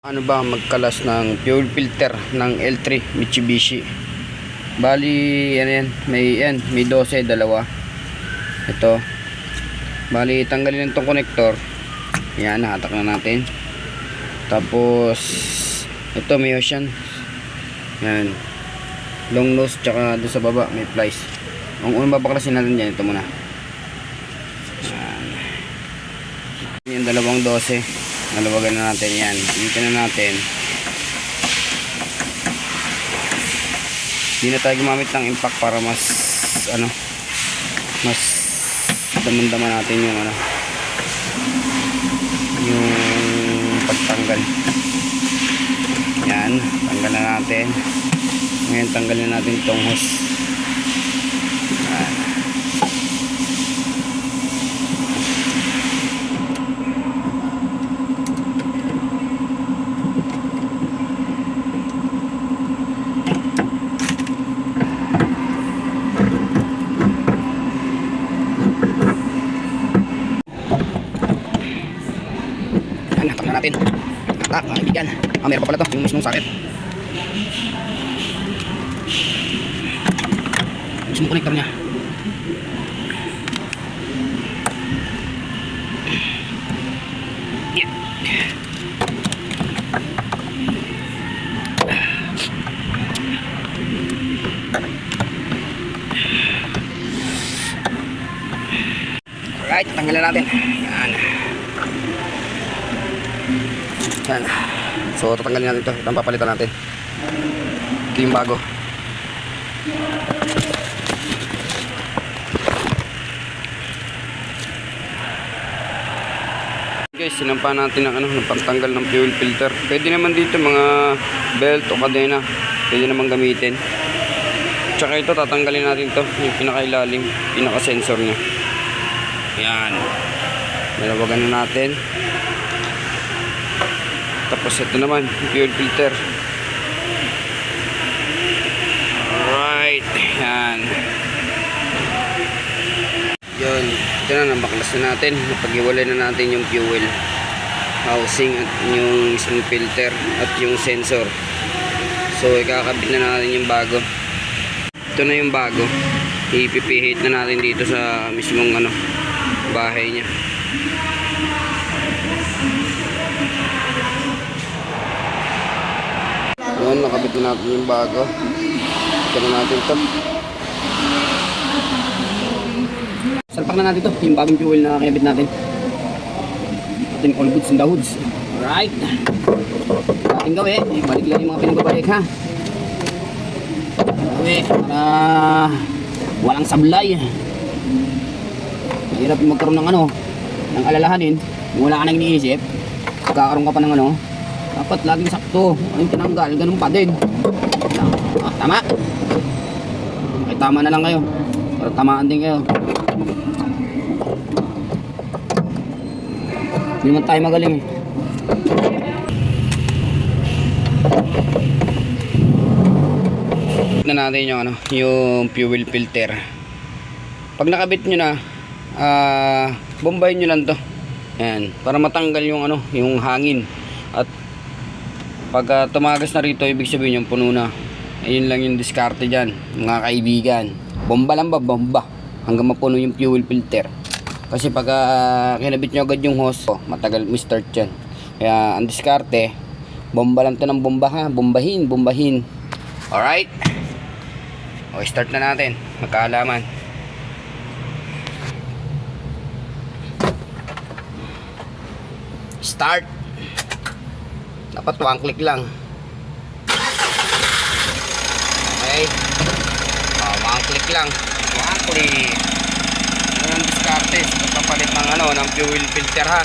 Ano ba magkalas ng fuel filter ng L3 Mitsubishi? Bali, may 12, dalawa. Ito. Bali, tanggalin itong connector. Yan, hatak na natin. Tapos, ito may hose yan. Yan. Long nose, tsaka doon sa baba, may plies. Ang unang babaklasin natin dyan, ito muna. Yan. Yung dalawang 12. Naluwagan na natin yan. Initin na natin. Hindi na tayo gumamit ng impact para mas mas daman-daman natin yung pagtanggal. Yan, tanggal na natin. Ngayon tanggalin natin itong hose. Yan. Hatak na natin. Hatak, kaibigan. Meron pa pala to, yung mismong socket. Mismong connector niya. Yeah. Alright, tanggalin natin. Yan. Yan. So tatanggalin natin ito. Ito ang papalitan natin. Ito yung bago. Guys, sinampa natin ng pagtanggal ng fuel filter. Pwede naman dito mga belt o kadena. Pwede naman gamitin. Tsaka ito tatanggalin natin ito. Yung pinakailalim, pinaka-sensor nya. Yan. Nalawagan na natin. Tapos ito naman, fuel filter. Alright. Yan. Yun. Ito na, nabaklas na natin. Napag-iwalay na natin yung fuel housing at yung mismong filter at yung sensor. So, ikakabit na natin yung bago. Ito na yung bago. Ipipihit na natin dito sa mismong bahay niya. Yan, nakabit na natin yung bago. Ito na natin ito. Salpak na natin ito, yung bagong fuel na kinabit natin. Ating all goods in the hoods. Alright. Ating gawin, balik lang yung mga pinagbabalik ha. Gawin, para walang sablay. Hirap magkaroon ng alalahanin. Wala ka nang iniisip. Magkakaroon ka pa ng dapat laging sakto. Ang tinanggal, ganun pa din. Tama. Okay, tama na lang kayo. Para tamaan din kayo. Hindi naman tayo magaling eh. Na natin yung fuel filter. Pag nakabit nyo na, bombahin nyo lang to. Ayan, para matanggal yung hangin. At pag tumagas na rito, ibig sabihin yung puno na. Ayun lang yung diskarte dyan, mga kaibigan. Bomba lang ba? Bomba. Hanggang mapuno yung fuel filter. Kasi pag kinabit nyo agad yung hose, matagal start yan. Kaya ang diskarte, bomba lang to ng bomba ha. Bombahin. Alright. O, start na natin. Magkaalaman. Start. Dapat one click lang. Okay. One click lang. One click. Yung diskarte, papalit ng ng fuel filter ha.